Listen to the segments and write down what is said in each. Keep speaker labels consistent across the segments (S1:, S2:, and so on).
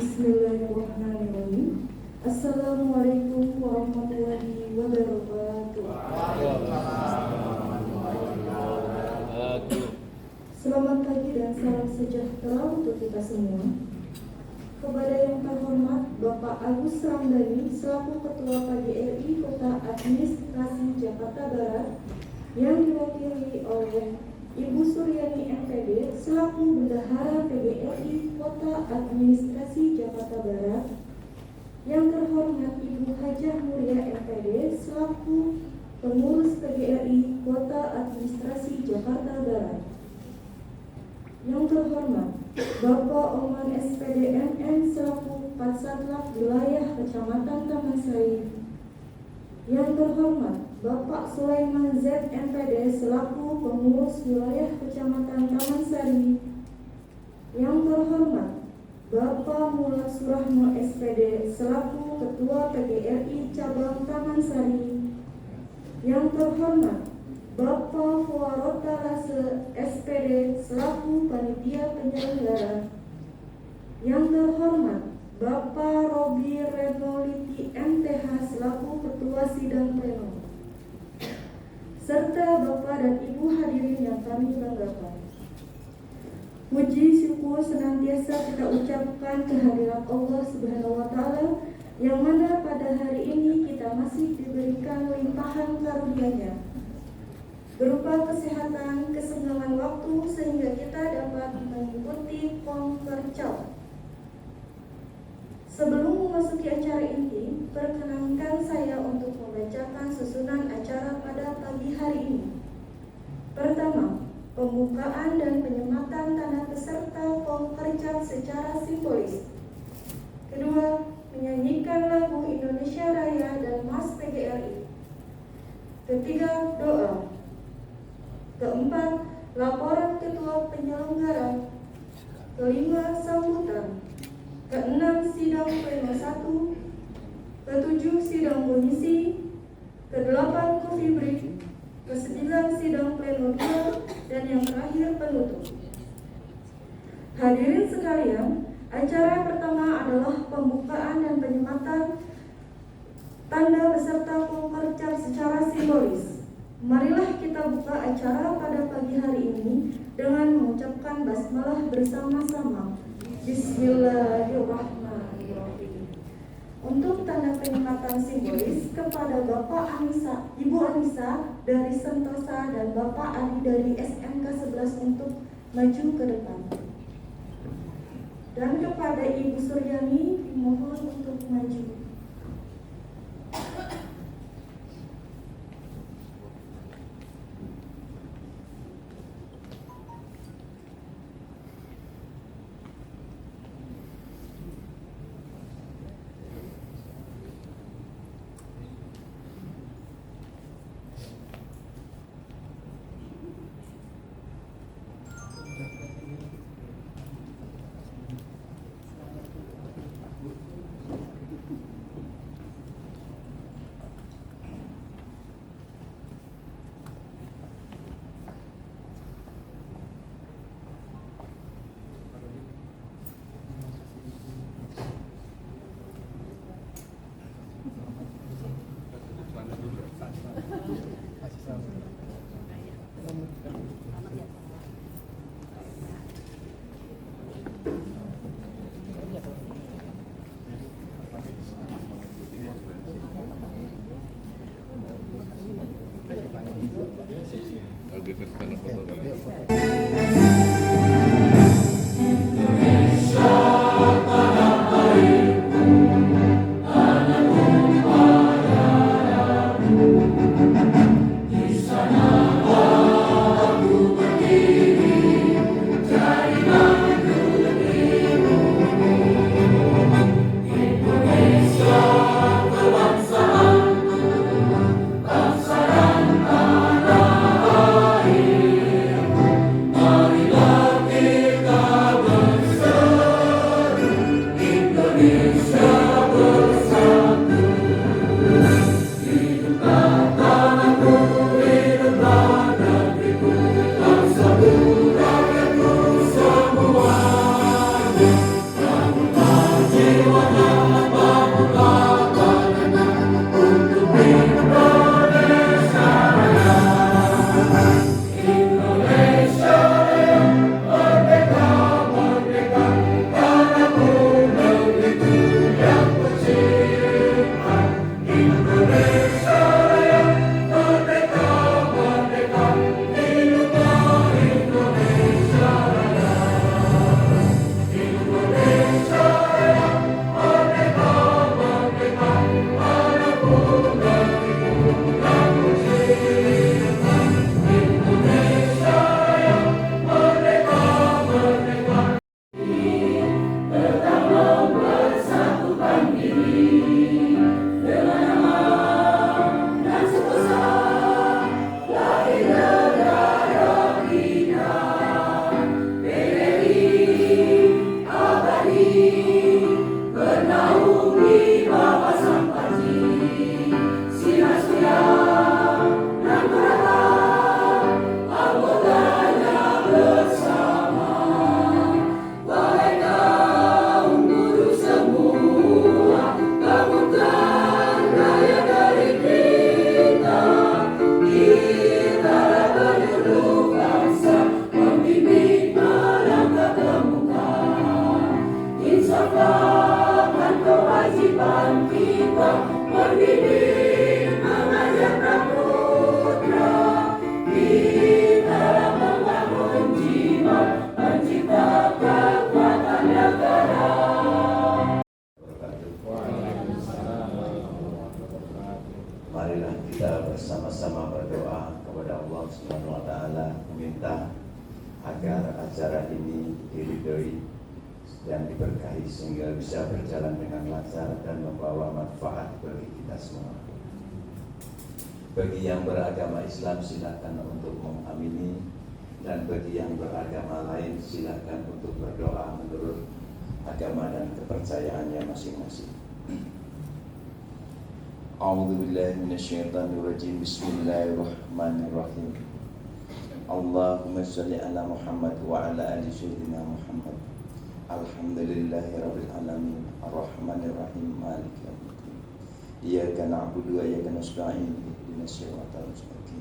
S1: Bismillahirrahmanirrahim. Assalamualaikum warahmatullahi wabarakatuh. Selamat pagi dan salam sejahtera untuk kita semua. Kepada yang terhormat Bapak Agus Ramdhani selaku Ketua PGRI Kota Administrasi Jakarta Barat, yang diwakili oleh Ibu Suryani MPD selaku Bendahara PGRI Kota Administrasi Jakarta Barat, yang terhormat Ibu Hajah Mulia MPD selaku Pengurus PGRI Kota Administrasi Jakarta Barat, yang terhormat Bapak Oman SPD MM selaku Patsatlat Wilayah Kecamatan Taman Sari, yang terhormat Bapak Sulaiman Z MPD selaku Pengurus Wilayah Kecamatan Taman Sari, yang terhormat Bapak Mulat Surahmo SPD selaku Ketua PGRI Cabang Taman Sari, yang terhormat Bapak Fuarota Lase SPD selaku Panitia Penyelenggara, yang terhormat Bapak Robi Renoliti MTH selaku Ketua Sidang Pleno, serta Bapak dan Ibu hadirin yang kami banggakan. Puji syukur senantiasa kita ucapkan kehadirat Allah Subhanahu wa Ta'ala, yang mana pada hari ini kita masih diberikan limpahan karunia-Nya berupa kesehatan, kesenggaman waktu sehingga kita dapat mengikuti PON Percap. Sebelum memasuki acara inti, perkenankan saya untuk membacakan susunan acara pada pagi hari ini. Pertama, pembukaan dan penyematan tanah peserta PON Percap secara simbolis. Kedua, menyanyikan lagu Indonesia Raya dan Mas PGRI. Ketiga, doa. Keempat, laporan ketua penyelenggara. Kelima, sambutan. Keenam, sidang pleno 1. Ketujuh, sidang komisi. Kedelapan, coffee break. Kesembilan, sidang pleno 2. Dan yang terakhir, penutup. Hadirin sekalian, acara pertama adalah pembukaan dan penyematan tanda beserta Percap secara simbolis. Marilah kita buka acara pada pagi hari ini dengan mengucapkan basmalah bersama-sama. Bismillahirrahmanirrahim. Untuk tanda penyematan simbolis kepada Bapak Anissa, Ibu Anissa dari Sentosa dan Bapak Adi dari SMK 11 untuk maju ke depan. Dan kepada Ibu Suryani dimohon untuk maju.
S2: Marilah kita bersama-sama berdoa kepada Allah Subhanahu wa taala, meminta agar acara ini diridhoi dan diberkahi sehingga bisa berjalan dengan lancar dan membawa manfaat bagi kita semua. Bagi yang beragama Islam silakan untuk mengamini, dan bagi yang beragama lain silakan untuk berdoa menurut agama dan kepercayaannya masing-masing. A'udzubillahi minasyaitonirrajim. Bismillahirrahmanirrahim. Allahumma shalli ala Muhammad wa ala ali sayyidina Muhammad. Alhamdulillahirabbil alamin. Arrahmanir rahim. Maliki yaumiddin. Iyyaka na'budu wa iyyaka nasta'in. Ihdinas siratal mustaqim.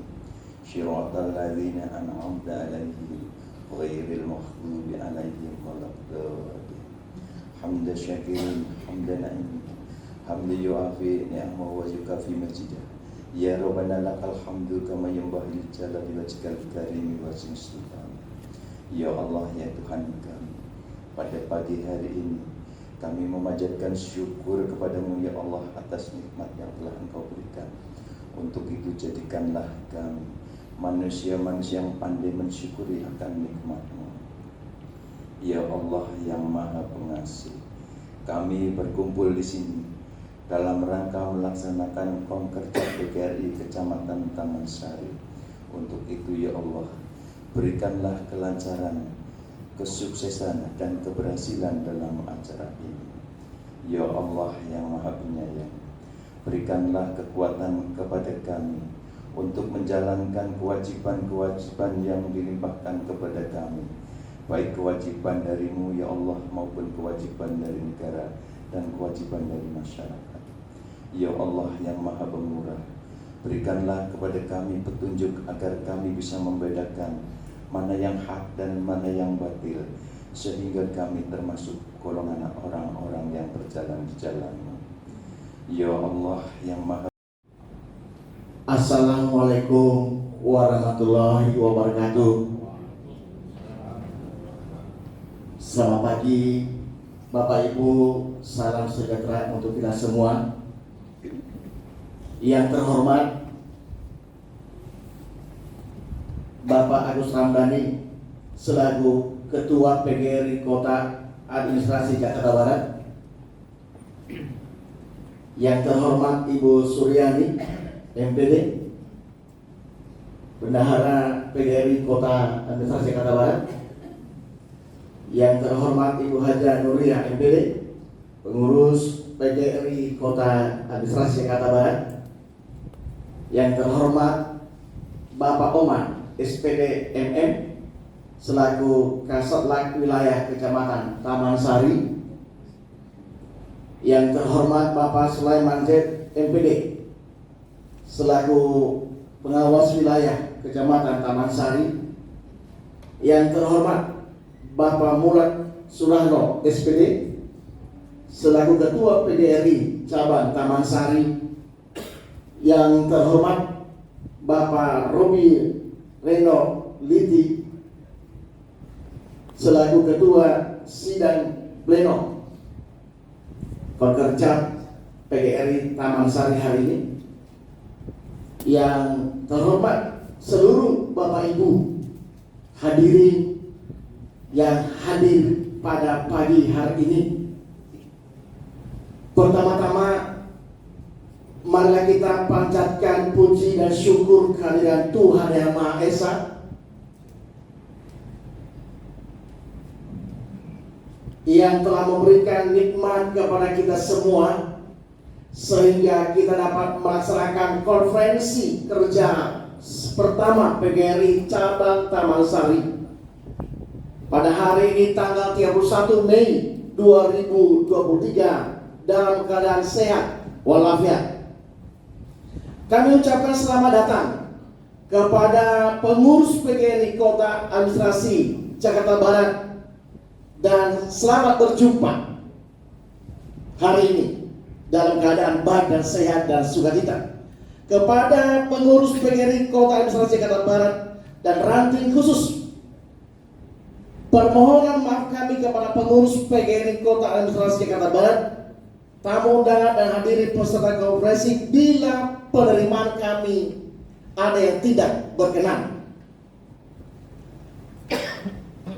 S2: Shiratal ladzina an'amta 'alaihim ghairil maghdubi 'alaihim waladdallin. Hamdan syakirin, hamdan na'imin. Hamdu yu'afi ni'amahu wa yukafi majidah. Ya Rabbana lakal hamdu kama yanbaghi li jalali wajhikal karimi wa sultan. Ya Allah, ya Tuhan kami, pada pagi hari ini kami memanjatkan syukur kepadamu ya Allah atas nikmat yang telah Engkau berikan. Untuk itu jadikanlah kami manusia-manusia yang pandai mensyukuri akan nikmat-Mu. Ya Allah yang Maha Pengasih, kami berkumpul di sini dalam rangka melaksanakan Konkerja PGRI Kecamatan Taman Sari. Untuk itu ya Allah, berikanlah kelancaran, kesuksesan dan keberhasilan dalam acara ini. Ya Allah yang Maha Penyayang, berikanlah kekuatan kepada kami untuk menjalankan kewajiban-kewajiban yang dilimpahkan kepada kami, baik kewajiban dari-Mu ya Allah maupun kewajiban dari negara dan kewajiban dari masyarakat. Ya Allah yang Maha Pemurah, berikanlah kepada kami petunjuk agar kami bisa membedakan mana yang hak dan mana yang batil, sehingga kami termasuk golongan orang-orang yang berjalan di jalan-Mu. Ya Allah yang Maha.
S3: Assalamualaikum warahmatullahi wabarakatuh. Selamat pagi Bapak Ibu, salam sejahtera untuk kita semua. Yang terhormat Bapak Agus Ramdhani selaku Ketua PGRI Kota Administrasi Jakarta Barat. Yang terhormat Ibu Suryani MPD, Bendahara PGRI Kota Administrasi Jakarta Barat. Yang terhormat Ibu Haja Nuriyah MPD, Pengurus PGRI Kota Administrasi Jakarta Barat. Yang terhormat Bapak Oman SPD MM selaku Kasatlantas Wilayah Kecamatan Taman Sari. Yang terhormat Bapak Sulaiman Z MPD selaku Pengawas Wilayah Kecamatan Taman Sari. Yang terhormat Bapak Murad Surahno SPD selaku Ketua PGRI Cabang Taman Sari. Yang terhormat Bapak Robi Reno Liti selaku Ketua Sidang Pleno Konkerja PGRI Taman Sari hari ini. Yang terhormat seluruh Bapak Ibu hadirin yang hadir pada pagi hari ini. Pertama-tama marilah kita panjatkan puji dan syukur kehadiran Tuhan Yang Maha Esa yang telah memberikan nikmat kepada kita semua sehingga kita dapat melaksanakan konferensi kerja pertama PGRI Cabang Taman Sari pada hari ini tanggal 31 Mei 2023 dalam keadaan sehat walafiat. Kami ucapkan selamat datang kepada pengurus PGRI Kota Administrasi Jakarta Barat dan selamat berjumpa hari ini dalam keadaan baik dan sehat dan sukacita. Kepada pengurus PGRI Kota Administrasi Jakarta Barat dan ranting khusus, permohonan maaf kepada pengurus PGRI Kota Administrasi Jakarta Barat, tamu undangan dan hadirin peserta konferensi, bila penerimaan kami ada yang tidak berkenan.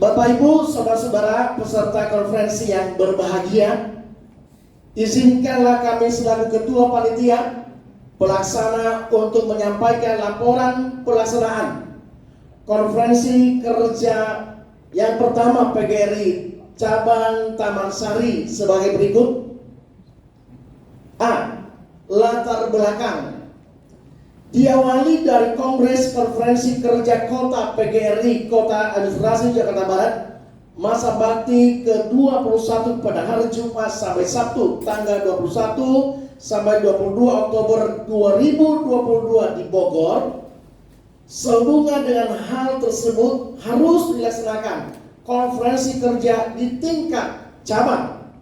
S3: Bapak Ibu, saudara-saudara peserta konferensi yang berbahagia, izinkanlah kami selaku Ketua Panitia Pelaksana untuk menyampaikan laporan pelaksanaan konferensi kerja yang pertama PGRI Cabang Taman Sari sebagai berikut. A. Latar belakang. Diawali dari Kongres Konferensi Kerja Kota PGRI Kota Administrasi Jakarta Barat masa bakti ke-21 pada hari Jumat sampai Sabtu tanggal 21 sampai 22 Oktober 2022 di Bogor. Sehubungan dengan hal tersebut harus dilaksanakan konferensi kerja di tingkat cabang.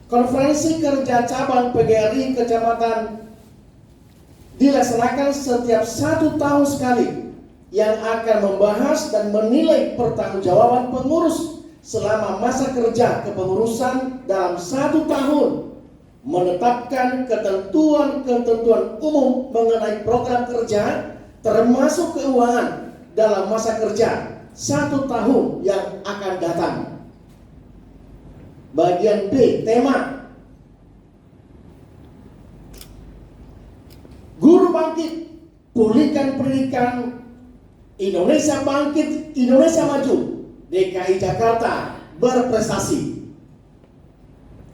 S3: Konferensi kerja cabang PGRI Kecamatan dilaksanakan setiap 1 tahun sekali, yang akan membahas dan menilai pertanggungjawaban pengurus selama masa kerja kepengurusan dalam 1 tahun, menetapkan ketentuan-ketentuan umum mengenai program kerja termasuk keuangan dalam masa kerja 1 tahun yang akan datang. Bagian B, tema Guru Bangkit, Pulihkan Pendidikan, Indonesia Bangkit, Indonesia Maju, DKI Jakarta Berprestasi.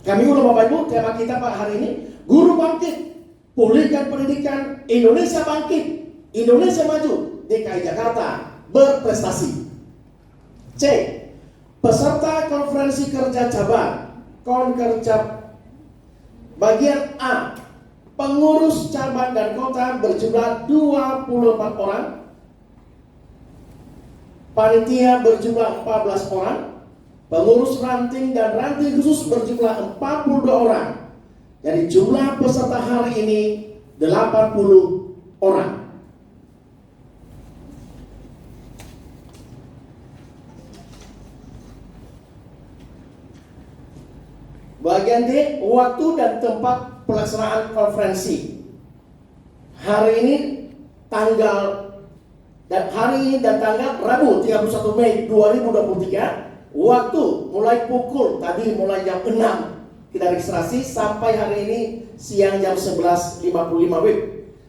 S3: Kami ulang Bapak Ibu, tema kita Pak hari ini, Guru Bangkit, Pulihkan Pendidikan, Indonesia Bangkit, Indonesia Maju, DKI Jakarta Berprestasi. C. Peserta konferensi kerja cabang, Konkercap. Bagian A. Pengurus cabang dan kota berjumlah 24 orang. Panitia berjumlah 14 orang. Pengurus ranting dan ranting khusus berjumlah 42 orang. Jadi jumlah peserta hari ini 80 orang. Bagian D, waktu dan tempat pelaksanaan konferensi. Hari ini dan tanggal Rabu 31 Mei 2023. Waktu mulai mulai jam 6 kita registrasi sampai hari ini siang jam 11.55 WIB.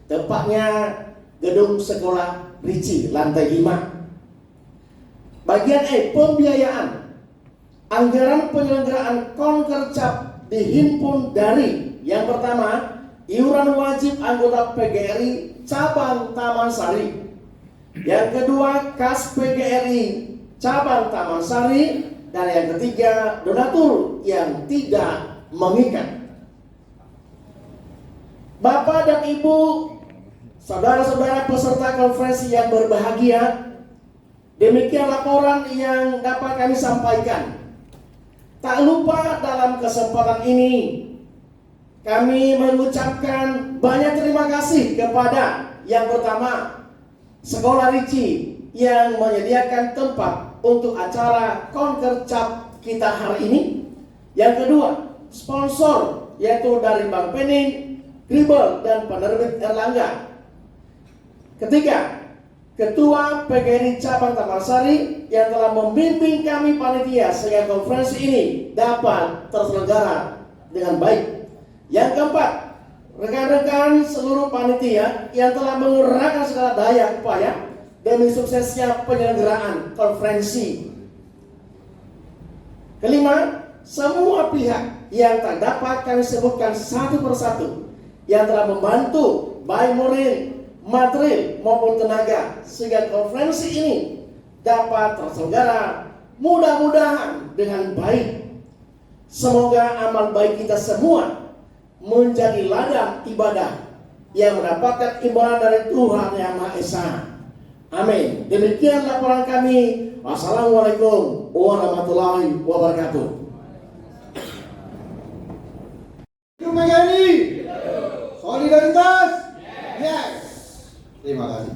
S3: Tempatnya gedung sekolah Ricci lantai 5. Bagian E, pembiayaan. Anggaran penyelenggaraan Konkercap dihimpun dari yang pertama, iuran wajib anggota PGRI Cabang Taman Sari. Yang kedua, kas PGRI Cabang Taman Sari. Dan yang ketiga, donatur yang tidak mengikat. Bapak dan Ibu, saudara-saudara peserta konferensi yang berbahagia, demikian laporan yang dapat kami sampaikan. Tak lupa dalam kesempatan ini kami mengucapkan banyak terima kasih kepada yang pertama Sekolah Ricci yang menyediakan tempat untuk acara Konkercap kita hari ini. Yang kedua, sponsor yaitu dari Bank Penin, Kribel dan penerbit Erlangga. Ketiga, Ketua PGRI Cabang Taman Sari yang telah membimbing kami panitia sehingga konferensi ini dapat terselenggara dengan baik. Yang keempat, rekan-rekan seluruh panitia yang telah mengerahkan segala daya upaya demi suksesnya penyelenggaraan konferensi. Kelima, semua pihak yang tak dapat kami sebutkan satu persatu yang telah membantu baik moral, material maupun tenaga sehingga konferensi ini dapat terselenggara mudah-mudahan dengan baik. Semoga amal baik kita semua menjadi ladang ibadah yang mendapatkan imbalan dari Tuhan Yang Maha Esa. Amin. Demikian laporan kami. Wassalamualaikum warahmatullahi wabarakatuh.
S4: PGRI solidaritas. Yes. Terima kasih.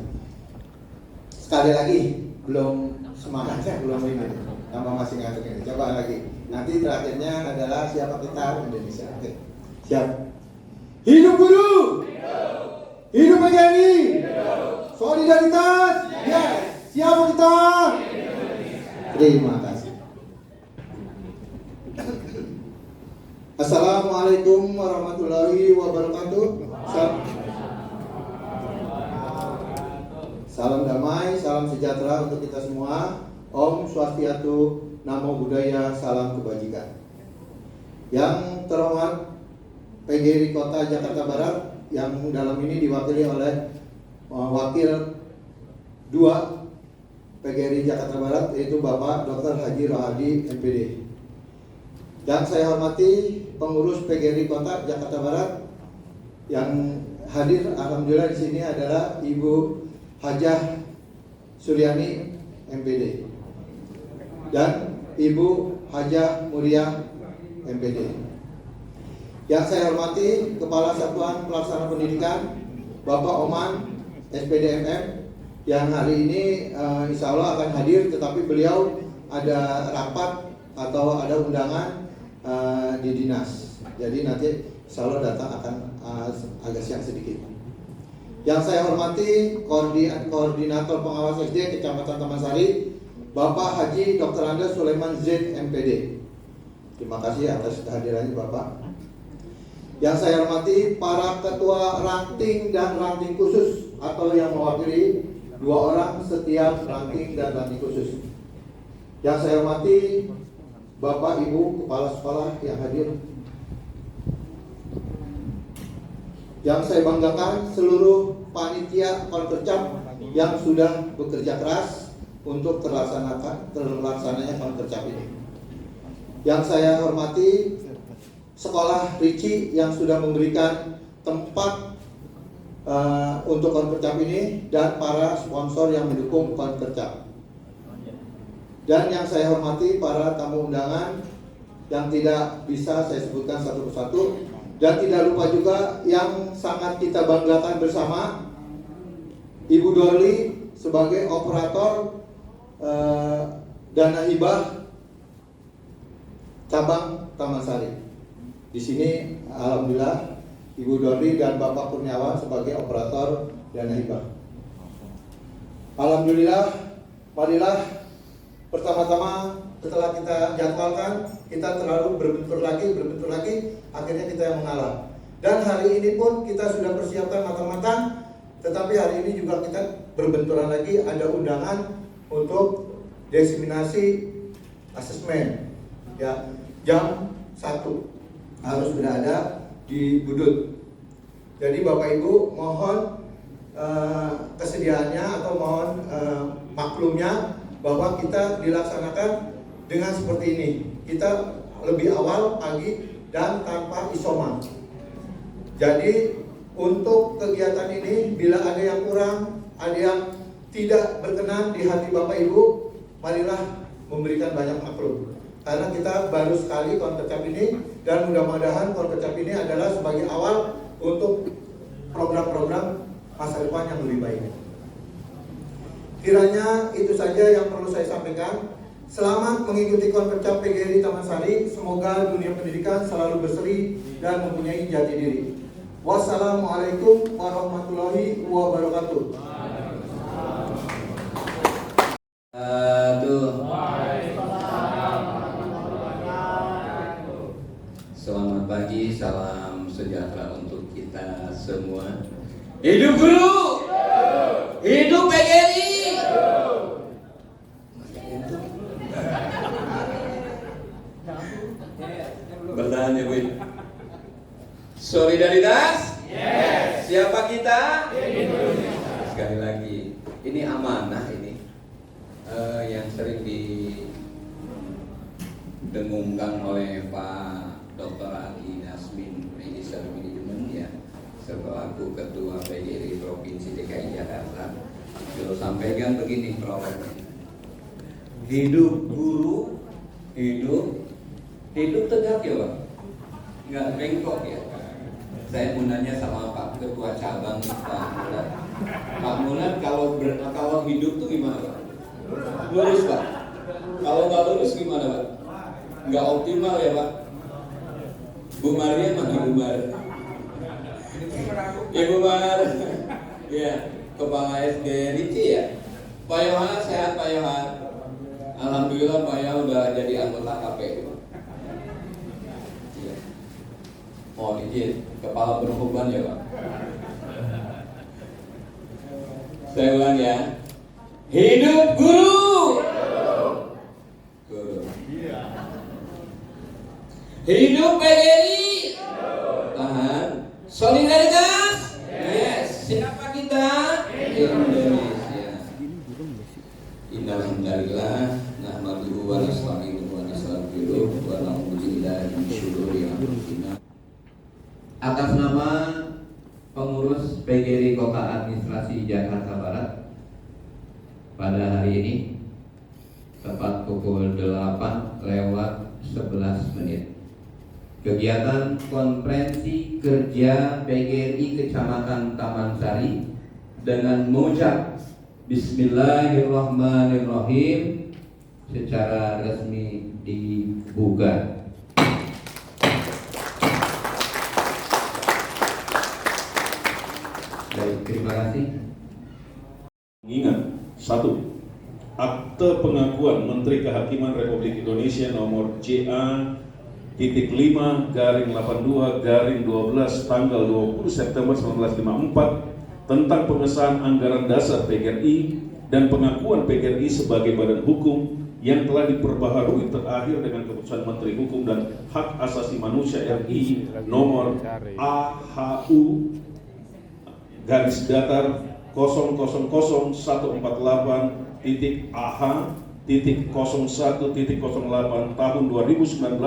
S4: Sekali lagi belum semangatnya belum ini. Nama masih ngantuk ini. Coba lagi. Nanti terakhirnya adalah siapa kita Indonesia. Oke. Siap. Hidup guru. Hidup PGRI. Solidaritas. Yes. Siapa kita? Terima kasih. Assalamualaikum warahmatullahi wabarakatuh. Salam damai, salam sejahtera untuk kita semua. Om Swastiastu, Namo Buddhaya, salam kebajikan. Yang terhormat PGRI Kota Jakarta Barat yang dalam ini diwakili oleh Wakil 2 PGRI Jakarta Barat, yaitu Bapak Dr. Haji Rohadi MPD. Yang saya hormati pengurus PGRI Kota Jakarta Barat yang hadir, alhamdulillah di sini adalah Ibu Hajah Suryani MPD dan Ibu Hajah Muria MPD. Yang saya hormati Kepala Satuan Pelaksana Pendidikan Bapak Oman SPD MM yang hari ini insya Allah akan hadir, tetapi beliau ada rapat atau ada undangan di dinas. Jadi nanti insya Allah datang akan agak siang sedikit. Yang saya hormati Koordinator Pengawas SD Kecamatan Taman Sari Bapak Haji Dr. Andes Sulaiman Z MPD. Terima kasih atas kehadirannya Bapak. Yang saya hormati para ketua ranting dan ranting khusus atau yang mewakili 2 orang setiap ranting dan ranting khusus. Yang saya hormati Bapak Ibu Kepala Sekolah yang hadir. Yang saya banggakan seluruh panitia Konkercap yang sudah bekerja keras untuk terlaksananya Konkercap ini. Yang saya hormati Sekolah Ricci yang sudah memberikan tempat untuk Konkercap ini dan para sponsor yang mendukung Konkercap. Dan yang saya hormati para tamu undangan yang tidak bisa saya sebutkan satu persatu, dan tidak lupa juga yang sangat kita banggakan bersama Ibu Dorli sebagai operator dana hibah cabang Taman Sari. Di sini alhamdulillah Ibu Dorli dan Bapak Kurniawan sebagai operator dana hibah. Alhamdulillah, marilah pertama-tama setelah kita jadwalkan, kita terlalu berbentur lagi, akhirnya kita yang mengalah. Dan hari ini pun kita sudah persiapkan matang-matang, tetapi hari ini juga kita berbenturan lagi, ada undangan untuk diseminasi asesmen. Ya, jam 1 harus berada di Budut. Jadi Bapak Ibu mohon kesediaannya atau mohon maklumnya bahwa kita dilaksanakan dengan seperti ini. Kita lebih awal pagi dan tanpa isoma. Jadi untuk kegiatan ini bila ada yang kurang, ada yang tidak berkenan di hati Bapak Ibu, marilah memberikan banyak maklum. Karena kita baru sekali Konkercap ini, dan mudah-mudahan Konkercap ini adalah sebagai awal untuk program-program masa depan yang lebih baik. Kiranya itu saja yang perlu saya sampaikan. Selamat mengikuti Konkercap PGRI Taman Sari. Semoga dunia pendidikan selalu berseri dan mempunyai jati diri. Wassalamualaikum warahmatullahi wabarakatuh.
S5: Selamat pagi, salam sejahtera untuk kita semua. Hidup guru, hidup PGRI. Bertahan ya, Win. Solidaritas? Yes. Siapa kita? Sekali lagi, ini amanah ini yang sering didengungkan oleh Pak Dr. Ali Nasmin Minister Manajemen ya, selaku Ketua PGRI Provinsi DKI Jakarta. Beliau sampaikan begini programnya. Hidup guru, hidup tegak ya Pak, nggak bengkok ya. Saya mau nanya sama Pak Ketua Cabang Pak Mulat. Pak Mulat kalau hidup tuh gimana Pak? Lurus Pak. Kalau nggak lurus gimana Pak? Nggak optimal ya Pak? Bu Maria mana Bu Mar? Ibu Mar, ya Kepala SD Ricci ya. Pak Yohan sehat Pak Yohan. Alhamdulillah Pak Yohan udah jadi anggota KPU. Ya. Mohon izin, Kepala Perhubungan ya Pak. Saya ulang ya. Hidup guru. Guru. Hidup PGRI. Tahan. Solidaritas. Yes. Siapa kita? Indonesia. Innalhamdulillah nahmaduhu wa nasta'inuhu wa nastaghfiruh wa na'udzu billahi min syururi anfusina. Atas nama pengurus PGRI Kota Administrasi Jakarta Barat, pada hari ini tepat pukul 8:11 kegiatan konferensi kerja PGRI Kecamatan Taman Sari dengan mengucap Bismillahirrahmanirrahim secara resmi dibuka. Baik, terima kasih.
S6: Ingat, 1. Akte pengakuan Menteri Kehakiman Republik Indonesia nomor JA.5/82/12 tanggal 20 September 1954 tentang pengesahan anggaran dasar PGRI dan pengakuan PGRI sebagai badan hukum yang telah diperbaharui terakhir dengan keputusan Menteri Hukum dan Hak Asasi Manusia RI nomor AHU (0000148.AH.01.08 tahun 2019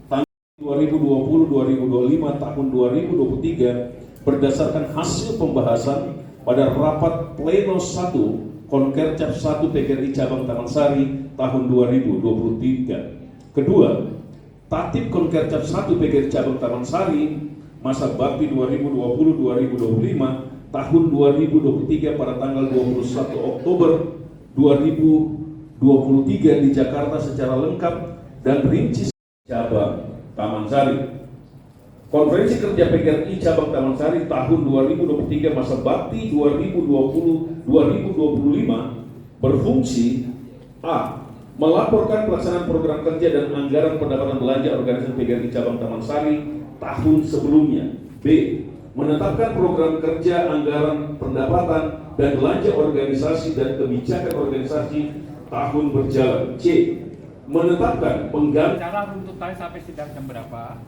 S6: tanggal 2020-2025 tahun 2023 berdasarkan hasil pembahasan pada rapat pleno 1 Konkercap 1 PGRI Cabang Taman Sari tahun 2023. Kedua, Tatip Konkercap 1 PGRI Cabang Taman Sari masa bakti 2020-2025 tahun 2023 pada tanggal 21 Oktober 2023 di Jakarta secara lengkap dan rinci cabang Taman Sari. Konferensi kerja PGRI Cabang Taman Sari tahun 2023 masa bakti 2020-2025 berfungsi A. Melaporkan pelaksanaan program kerja dan anggaran pendapatan belanja organisasi PGRI Cabang Taman Sari tahun sebelumnya. B. Menetapkan program kerja, anggaran, pendapatan, dan belanja organisasi dan kebijakan organisasi tahun berjalan. C. Menetapkan pengganti
S7: cara runtutannya sampai sidang jam berapa,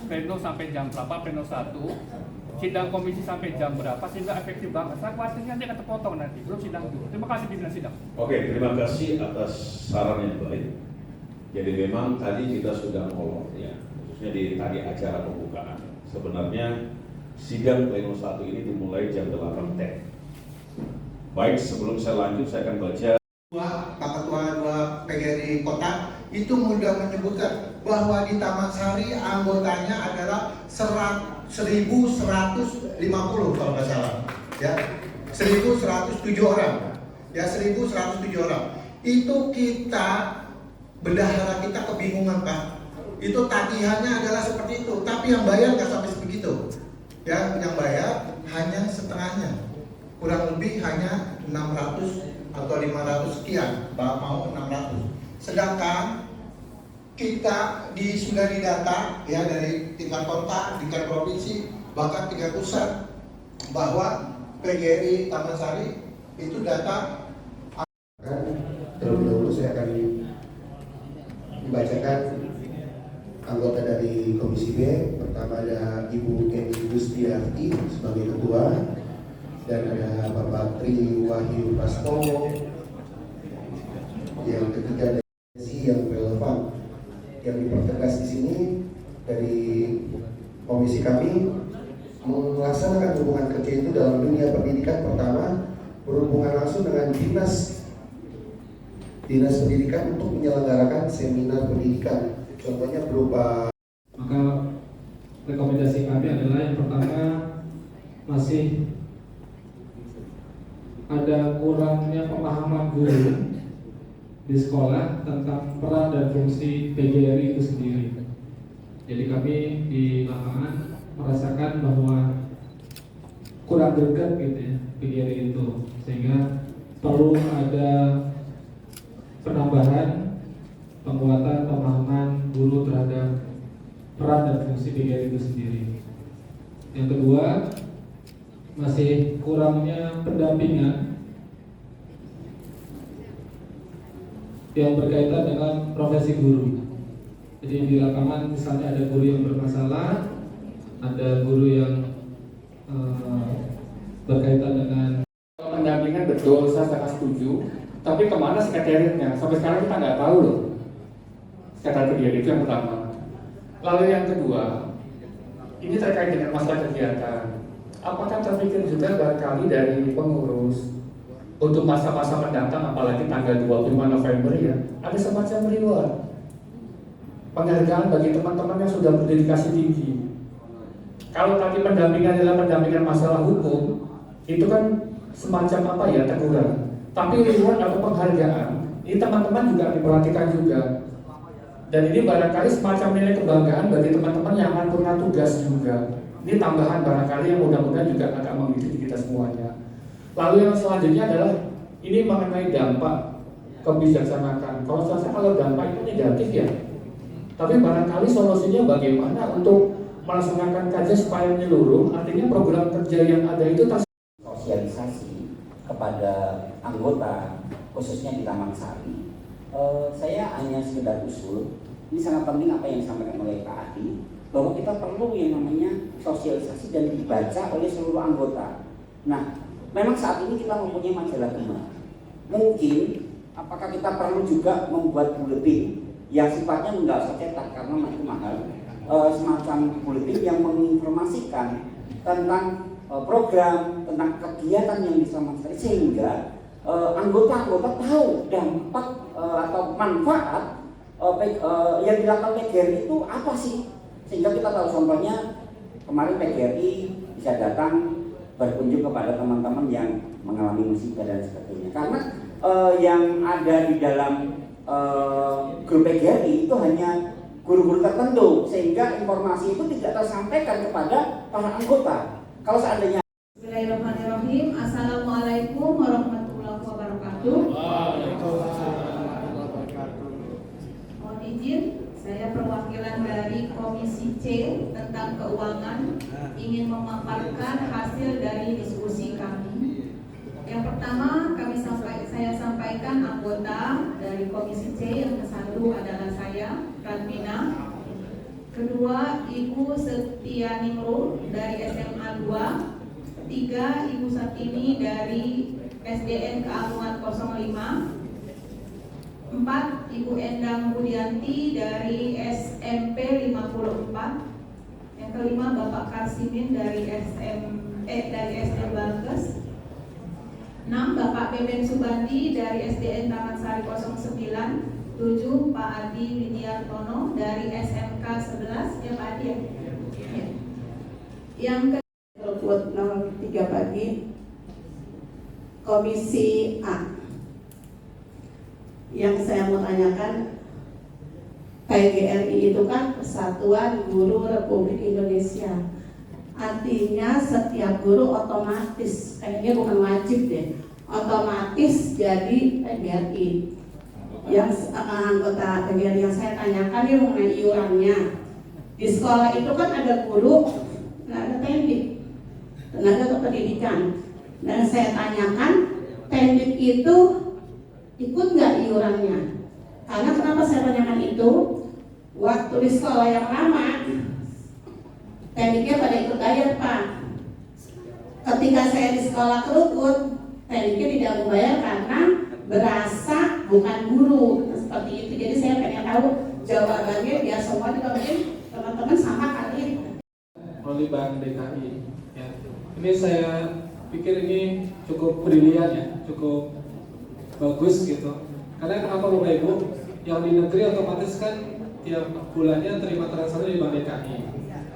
S7: pleno sampai jam berapa, pleno 1, sidang komisi sampai jam berapa, sehingga efektif banget. Saya khawatirnya dia akan terpotong nanti, belum sidang dulu. Terima kasih pimpinan sidang.
S6: Oke, terima kasih atas saran yang baik. Jadi memang tadi kita sudah ngomong ya, khususnya di tadi acara pembukaan. Sebenarnya sidang pleno 1 ini dimulai jam 8 TET. Baik, sebelum saya lanjut saya akan baca.
S8: Pak Ketua 2 PGRI Kota itu mudah menyebutkan bahwa di Taman Sari anggotanya adalah 1.150 kalau nggak salah, ya 1.107 orang, ya 1.107 orang. Itu kita bendahara kita kebingungan Pak. Itu tagihannya adalah seperti itu, tapi yang bayar nggak sampai sebegitu. Ya, yang bayar hanya setengahnya, kurang lebih hanya 600 atau 500 sekian, mau 600. Sedangkan kita sudah didata ya dari tingkat kota, tingkat provinsi, bahkan tingkat pusat bahwa PGRI Taman Sari itu data.
S3: Terlebih dahulu saya akan membacakan anggota dari Komisi B. Pertama ada Ibu Eni Gustiarti sebagai ketua, dan ada Bapak Tri Wahyu Prastowo. Yang ketiga ada yang relevan. Yang dipertegas di sini dari komisi kami melaksanakan hubungan kerja itu dalam dunia pendidikan. Pertama, berhubungan langsung dengan dinas pendidikan untuk menyelenggarakan seminar pendidikan. Contohnya berupa.
S9: Maka rekomendasi kami adalah yang pertama, masih ada kurangnya pemahaman guru di sekolah tentang peran dan fungsi PGRI itu sendiri. Jadi kami di lapangan merasakan bahwa kurang greget gitu ya PGRI itu, sehingga perlu ada penambahan penguatan pemahaman guru terhadap peran dan fungsi PGRI itu sendiri. Yang kedua, masih kurangnya pendampingan yang berkaitan dengan profesi guru. Jadi di lapangan misalnya ada guru yang bermasalah, ada guru yang berkaitan dengan
S7: pendampingan. Betul, saya sangat setuju. Tapi kemana sekretariatnya? Sampai sekarang kita nggak tahu loh. Sekretariat PGRI itu yang pertama. Lalu yang kedua, ini terkait dengan masalah kegiatan. Apakah terpikir juga barangkali dari pengurus untuk masa-masa mendatang, apalagi tanggal 25 November ya, ada semacam reward, penghargaan bagi teman-teman yang sudah berdedikasi tinggi. Kalau tadi pendampingan adalah pendampingan masalah hukum, itu kan semacam apa ya, teguran. Tapi reward atau penghargaan, ini teman-teman juga diperhatikan juga. Dan ini barangkali semacam nilai kebanggaan bagi teman-teman yang akan punya tugas juga. Ini tambahan barangkali yang mudah-mudahan juga agak menggigit kita semuanya. Lalu yang selanjutnya adalah ini mengenai dampak kebijaksanaan. Kalau saya rasa kalau dampak itu negatif ya. Tapi barangkali solusinya bagaimana untuk melaksanakan kajian supaya menyeluruh. Artinya program kerja yang ada itu
S10: sosialisasi kepada anggota khususnya di Taman Sari. Saya hanya sekedar usul. Ini sangat penting apa yang disampaikan oleh Pak Adi, bahwa kita perlu yang namanya sosialisasi dan dibaca oleh seluruh anggota. Nah, memang saat ini kita mempunyai majalah Gema. Mungkin apakah kita perlu juga membuat buletin yang sifatnya nggak usah cetak karena itu mahal, semacam buletin yang menginformasikan tentang program, tentang kegiatan yang diselamatkan, sehingga anggota-anggota tahu dampak atau manfaat yang dilakukan PGRI itu apa sih, sehingga kita tahu. Contohnya kemarin PGRI bisa datang berkunjung kepada teman-teman yang mengalami musibah dan sebagainya, karena yang ada di dalam grup PGRI itu hanya guru-guru tertentu, sehingga informasi itu tidak tersampaikan kepada para anggota. Kalau seandainya
S11: Bismillahirrahmanirrahim. Assalamualaikum warahmatullahi wabarakatuh. Mohon izin, saya perwakilan dari Komisi C tentang keuangan ingin memaparkan hasil dari diskusi kami. Yang pertama saya sampaikan anggota dari Komisi C. Yang satu adalah saya, Radmina. Kedua, Ibu Setianingrum dari SMA 2. Ketiga, Ibu Satini dari SDN Keagungan 05. 4, Ibu Endang Budianti dari SMP 54. Yang kelima, Bapak Karsimin dari SD Bangkes. 6, Bapak Beben Subandi dari SDN Taman Sari 09. 7, Pak Adi Widiartono dari SMK 11. Ya Pak Adi ya? Ya. Yang ke 03 pagi, Komisi A. Yang saya mau tanyakan, PGRI itu kan Persatuan Guru Republik Indonesia. Artinya setiap guru otomatis, kayaknya bukan wajib deh, otomatis jadi PGRI. Yang anggota PGRI yang saya tanyakan ini mengenai iurannya. Di sekolah itu kan ada guru, ada pendik, tenaga kependidikan. Dan saya tanyakan, pendik itu ikut nggak iurannya? Karena kenapa saya tanyakan itu? Waktu di sekolah yang lama, pendiknya pada ikut bayar Pak. Ketika saya di sekolah Kerukut, pendiknya tidak membayar karena berasa bukan guru, seperti itu. Jadi saya pengen tahu jawabannya biar semua juga mungkin teman-teman sama kali.
S9: Oleh Bank DKI. Ya. Ini saya pikir ini cukup brilian ya, cukup bagus gitu. Karena kenapa Bapak Ibu, yang di negeri otomatis kan tiap bulannya terima transfer dari Bank DKI.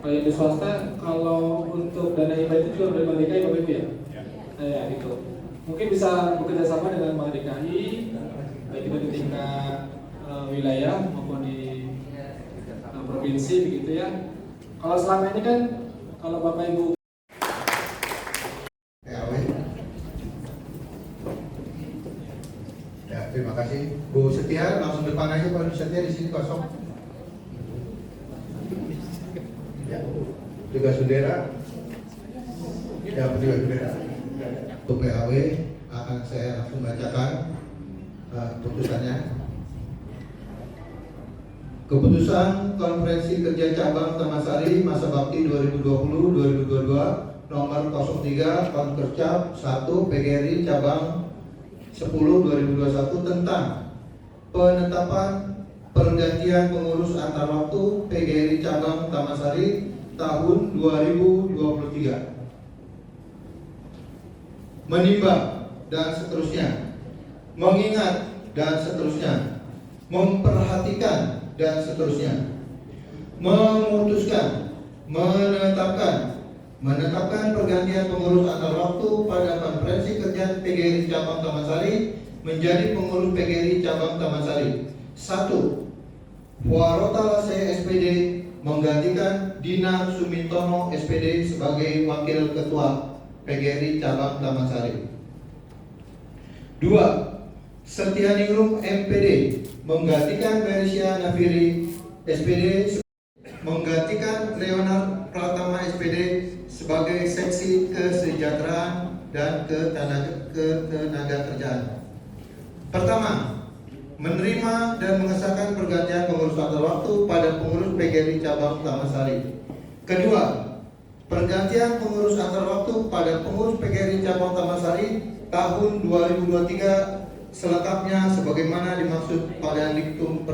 S9: Kalau yang di swasta, kalau untuk dana hibah itu juga dari Bank DKI Bapak Ibu ya? Nah, ya gitu. Mungkin bisa bekerja sama dengan Bank DKI baik itu di tingkat wilayah maupun di provinsi begitu ya. Kalau selama ini kan kalau Bapak Ibu
S8: PAW. Ya, terima kasih. Bu Setia, langsung depan aja Pak Setia, di sini kosong. Ya, tugas bendera. Ya, tugas bendera. Untuk PAW akan saya langsung bacakan putusannya. Keputusan Konferensi Kerja Cabang Taman Sari masa bakti 2020-2022 nomor 03 Konkercap 1 PGRI Cabang 10-2021 tentang penetapan pergantian pengurus antar waktu PGRI Cabang Taman Sari tahun 2023. Menimbang dan seterusnya, mengingat dan seterusnya, memperhatikan dan seterusnya, memutuskan, menetapkan pergantian pengurus antar waktu pada Konferensi Kerja PGRI Cabang Taman Sari menjadi pengurus PGRI Cabang Taman Sari. 1. Warota Lase SPD menggantikan Dina Sumintono SPD sebagai Wakil Ketua PGRI Cabang Taman Sari. 2. Setianingrum MPD menggantikan Merisya Nafiri SPD, menggantikan Leonard Pratama SPD sebagai Seksi Kesejahteraan dan Ketenagakerjaan. Pertama, menerima dan mengesahkan pergantian pengurus antar waktu pada pengurus PGRI Cabang Taman Sari. Kedua, pergantian pengurus antar waktu pada pengurus PGRI Cabang Taman Sari tahun 2023 selengkapnya sebagaimana dimaksud pada diktum.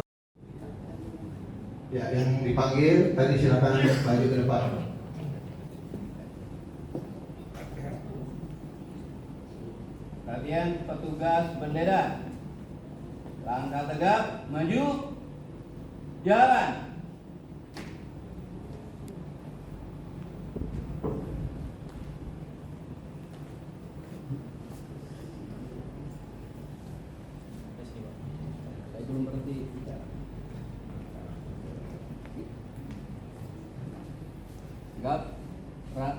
S8: Ya, yang dipanggil tadi silakan maju ke depan.
S12: Kalian petugas bendera, langkah tegap, maju, jalan. Belum berhenti. Tegap, berat.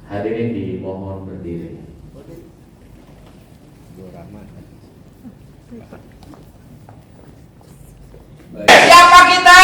S13: Hadirin dimohon berdiri.
S5: Siapa kita?